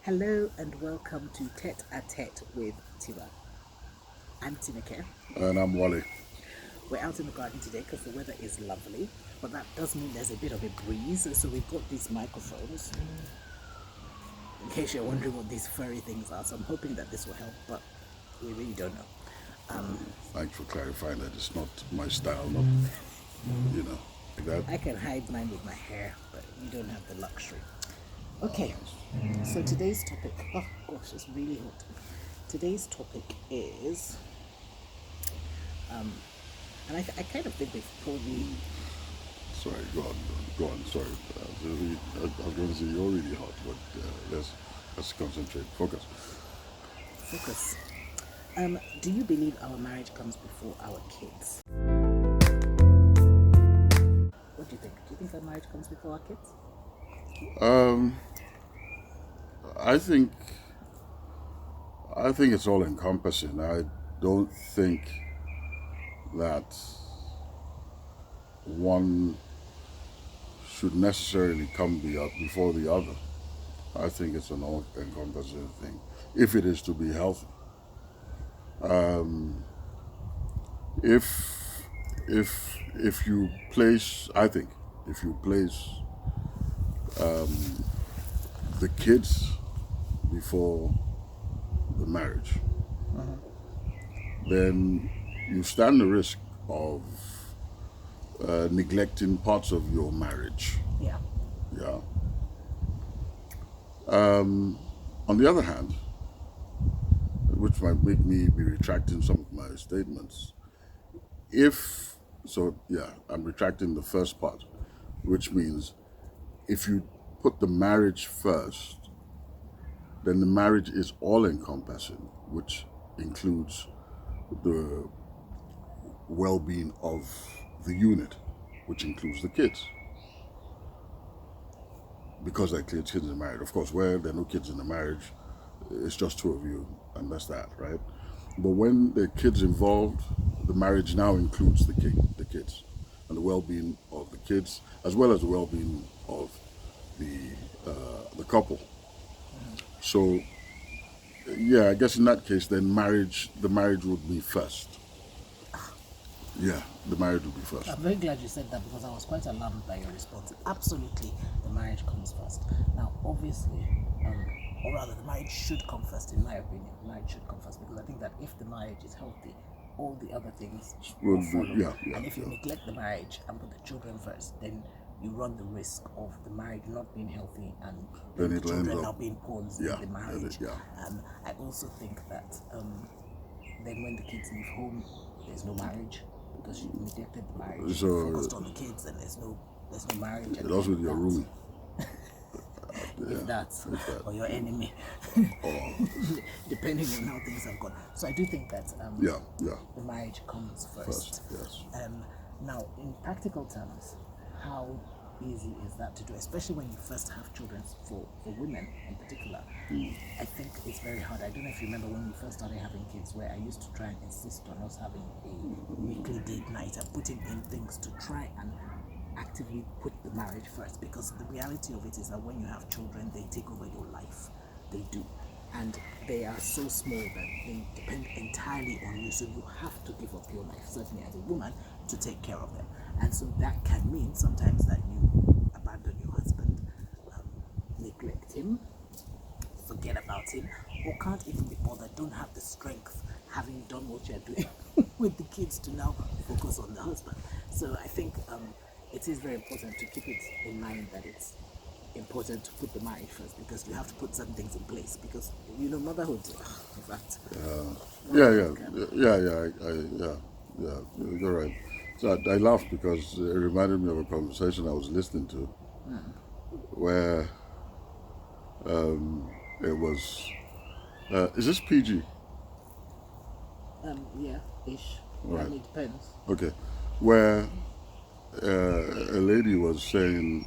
Hello and welcome to Tête-à-tête with Tiwa. I'm Tineke. And I'm Wally. We're out in the garden today because the weather is lovely, but that does mean there's a bit of a breeze, so we've got these microphones. In case you're wondering what these furry things are, so I'm hoping that this will help, but we really don't know. Thanks for clarifying that it's not my style, not, like that. I can hide mine with my hair, but you don't have the luxury. Okay, so today's topic, oh gosh, it's really hot. Today's topic is, and I kind of think before we... Sorry, go on, sorry. I was going to say you're really hot, but let's concentrate, focus. Do you believe our marriage comes before our kids? What do you think? Do you think our marriage comes before our kids? I think it's all encompassing. I don't think that one should necessarily come before the other. I think it's an all encompassing thing, if it is to be healthy. If you place, I think, if you place the kids before the marriage, then you stand the risk of neglecting parts of your marriage. Yeah. Yeah. On the other hand, which might make me be retracting some of my statements, I'm retracting the first part, which means if you put the marriage first, then the marriage is all-encompassing, which includes the well-being of the unit, which includes the kids. Because there are kids in the marriage. Of course, where there are no kids in the marriage, it's just two of you, and that's that, right? But when there are kids involved, the marriage now includes the kids, and the well-being of the kids, as well as the well-being of the couple. So, yeah, I guess in that case, then the marriage would be first. Yeah, the marriage would be first. I'm very glad you said that because I was quite alarmed by your response. Absolutely, the marriage comes first. Now, obviously, or rather, the marriage should come first, in my opinion. The marriage should come first because I think that if the marriage is healthy, all the other things will follow. Yeah, and if you neglect the marriage and put the children first, then you run the risk of the marriage not being healthy and Then the it'll children end up- not being pawns in the marriage. Yeah. I also think that then when the kids leave home, there's no marriage because you neglected the marriage, So, focused on the kids, and there's no marriage. It also with your roomie. If that's or your enemy, depending on how things have gone. So I do think that the marriage comes first. Yes. Now, in practical terms, how easy is that to do, especially when you first have children, for women in particular? I think it's very hard. I don't know if you remember when we first started having kids, where I used to try and insist on us having a weekly date night and putting in things to try and actively put the marriage first, because the reality of it is that when you have children, they take over your life. They do. And they are so small that they depend entirely on you, so you have to give up your life, certainly as a woman, to take care of them. And so that can mean sometimes that you abandon your husband, neglect him, forget about him, or can't even be bothered, don't have the strength, having done what you're doing with the kids, to now focus on the husband. So I think it is very important to keep it in mind that it's important to put the marriage first, because you have to put certain things in place, because motherhood, in fact. You're right. So I laughed because it reminded me of a conversation I was listening to, where it was, is this PG? Yeah, ish. Right. It depends. Okay, where a lady was saying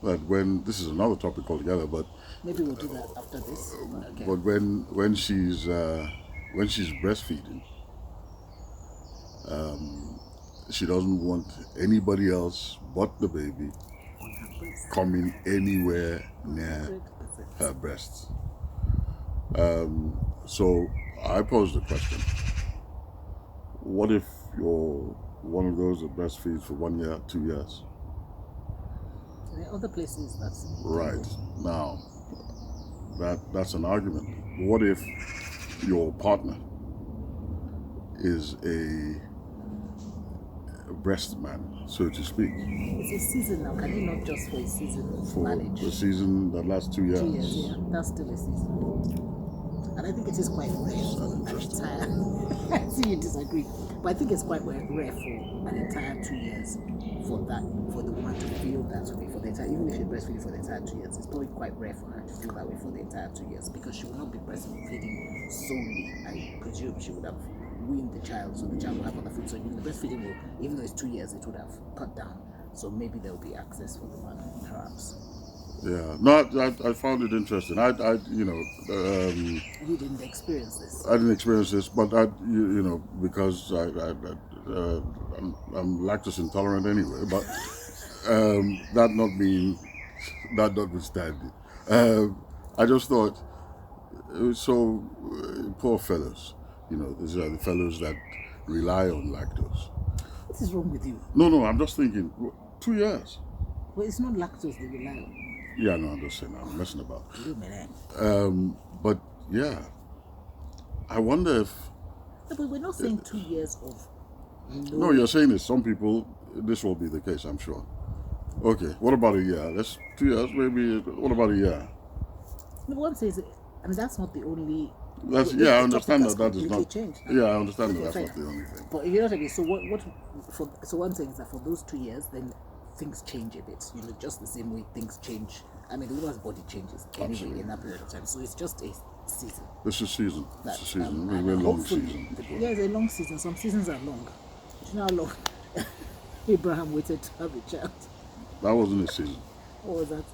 that this is another topic altogether, but maybe we'll do that after this. Okay. But when she's breastfeeding, she doesn't want anybody else but the baby coming anywhere near her breasts. So I posed the question: what if you're one of those that breastfeeds for 1 year, 2 years? There are other places that's Right. Now, that's an argument. What if your partner is a breast man, so to speak, It's a season now. Can you not just for a season for manage? the season that lasts 2 years? 2 years, yeah, that's still a season. And I think it is quite rare for an entire. I see you disagree, but I think it's quite rare for an entire 2 years for the woman to feel that way for the entire. Even if she's breastfeeding for the entire 2 years, it's probably quite rare for her to feel that way for the entire 2 years because she will not be breastfeeding solely. I presume she would have weaned the child, so the child will have other food. So the breastfeeding will, even though it's 2 years, it would have cut down. So maybe there will be access for the man, perhaps. Yeah, no, I found it interesting. You didn't experience this. I didn't experience this, but because I'm lactose intolerant anyway. But that notwithstanding, I just thought it was so poor fellows. These are the fellows that rely on lactose. What is wrong with you? No, I'm just thinking 2 years. Well, it's not lactose they rely on. Yeah, no, I'm just saying, I'm messing about. Illuminate. But yeah, I wonder if. No, but we're not saying 2 years of. No, you're saying that some people, this will be the case, I'm sure. Okay, what about a year? That's 2 years, maybe. What about a year? No, one says, that's not the only. I understand that is not. Changed. Yeah, I understand that that's not the only thing. But you know what I mean. So one thing is that for those 2 years, then things change a bit. Just the same way things change. I mean, the woman's body changes anyway in that period of time. So it's just a season. It's a season. It's a season. It's a very long season. Yeah, it's a long season. Some seasons are long. Do you know how long Abraham waited to have a child? That wasn't a season. What was that?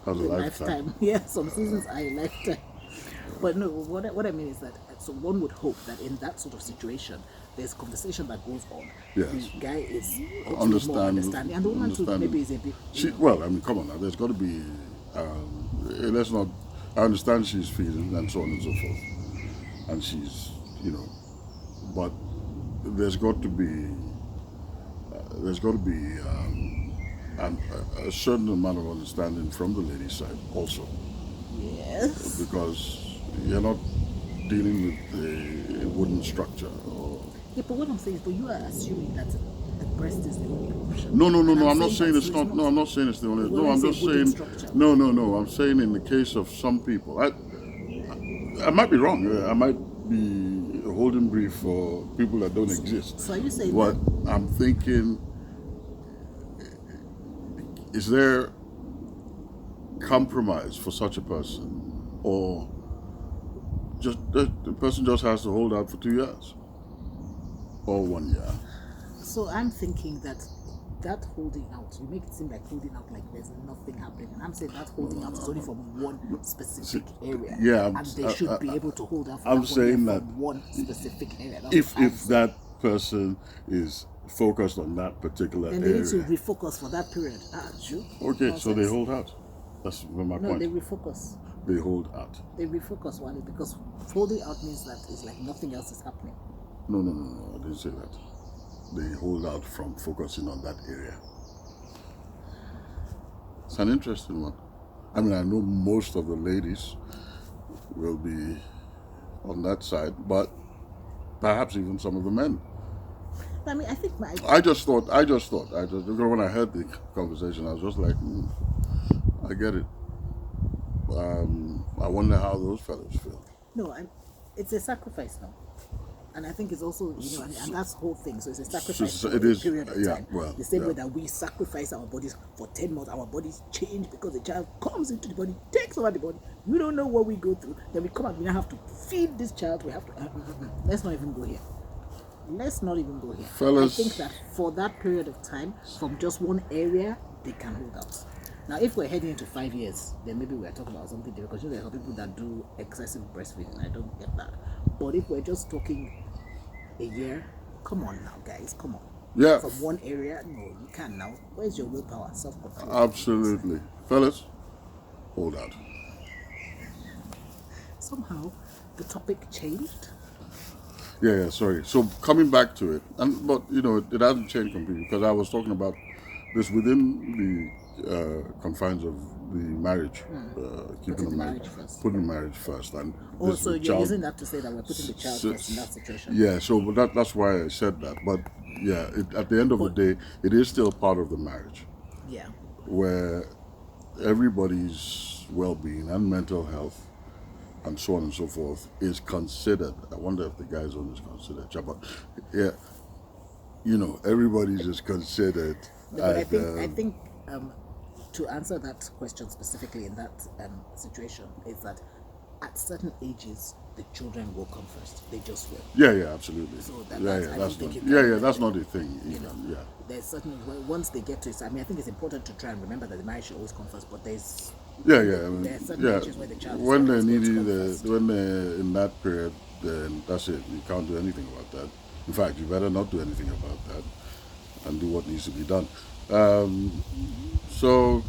That was a lifetime. Yeah, some seasons are a lifetime. But no, what I mean is that, so one would hope that in that sort of situation, there's conversation that goes on. Yes. The guy is more understanding, and the woman too maybe is a bit. Well, I mean, come on now. There's got to be. Let's not. I understand she's feeding and so on and so forth, and she's, but there's got to be. A certain amount of understanding from the lady's side also. Yes. Because you're not dealing with a wooden structure. Yeah, but what I'm saying is, but you are assuming that the breast is the only option. No. I'm not saying it's not. No, I'm not saying it's the only. No, I'm just saying. No. I'm saying in the case of some people, I might be wrong. I might be holding brief for people that don't exist. So are you saying? But I'm thinking, is there compromise for such a person, or just the person just has to hold out for 2 years or 1 year? So I'm thinking that holding out, you make it seem like holding out like there's nothing happening. And I'm saying that holding out is only from one specific area. Yeah, and they should be able to hold out for I'm saying that from one specific area. If that person is focused on that particular then area, they need to refocus for that period. Sure. Okay, Nonsense. so they hold out. That's my point. No, they refocus. They hold out. They refocus, Wally, because holding out means that it's like nothing else is happening. No, I didn't say that. They hold out from focusing on that area. It's an interesting one. I mean, I know most of the ladies will be on that side, but perhaps even some of the men. I mean, I think I just thought, because when I heard the conversation, I was just like, I get it. I wonder how those fellows feel. No, it's a sacrifice now. And I think it's also, and that's the whole thing. So it's a sacrifice for a period of time. Well, the same way that we sacrifice our bodies for 10 months, our bodies change because the child comes into the body, takes over the body. We don't know what we go through. Then we come out, we now have to feed this child. We have to, let's not even go here. Fellas, I think that for that period of time, from just one area, they can hold out. Now, if we're heading into 5 years, then maybe we're talking about something different. Because there are people that do excessive breastfeeding. I don't get that. But if we're just talking a year, come on now, guys, come on. Yeah. From one area, no, you can't now. Where's your willpower, self-control? Absolutely. Fellas, hold out. somehow the topic changed. Yeah, sorry. So coming back to it, but it hasn't changed completely because I was talking about this within the confines of the marriage, keeping the marriage first. putting marriage first, and Also, you're using that to say that we're putting the child first in that situation. Yeah, so but that's why I said that. But yeah, at the end of the day, it is still part of the marriage. Yeah. Where everybody's well-being and mental health and so on and so forth is considered. I wonder if the guys on this considered. But yeah, everybody's is considered. No, but I think to answer that question specifically in that situation is that at certain ages the children will come first. They just will. Yeah, absolutely. So that's not a thing. Yeah. There's certain once they get to it. I mean, I think it's important to try and remember that the marriage should always come first. But there's there's certain ages where the child when they're when they're in that period, then that's it. You can't do anything about that. In fact, you better not do anything about that and do what needs to be done. So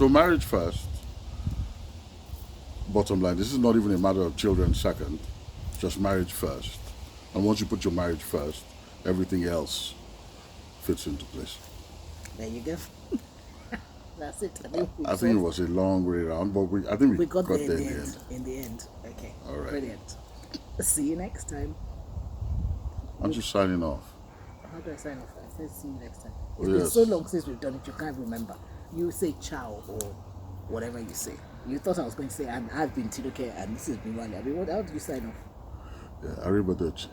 marriage first. Bottom line, this is not even a matter of children second, just marriage first. And once you put your marriage first, everything else fits into place. There you go. That's it. I think it was a long way around, but I think we got there in the end. In the end. Okay. All right. Brilliant. See you next time. I'm just signing off. How do I sign off? I said see you next time. It's been so long since we've done it, you can't remember. You say ciao or whatever you say. You thought I was going to say, and I've been Tinuke and this has been Wale. I mean, how did you sign off? Yeah, arrivederci.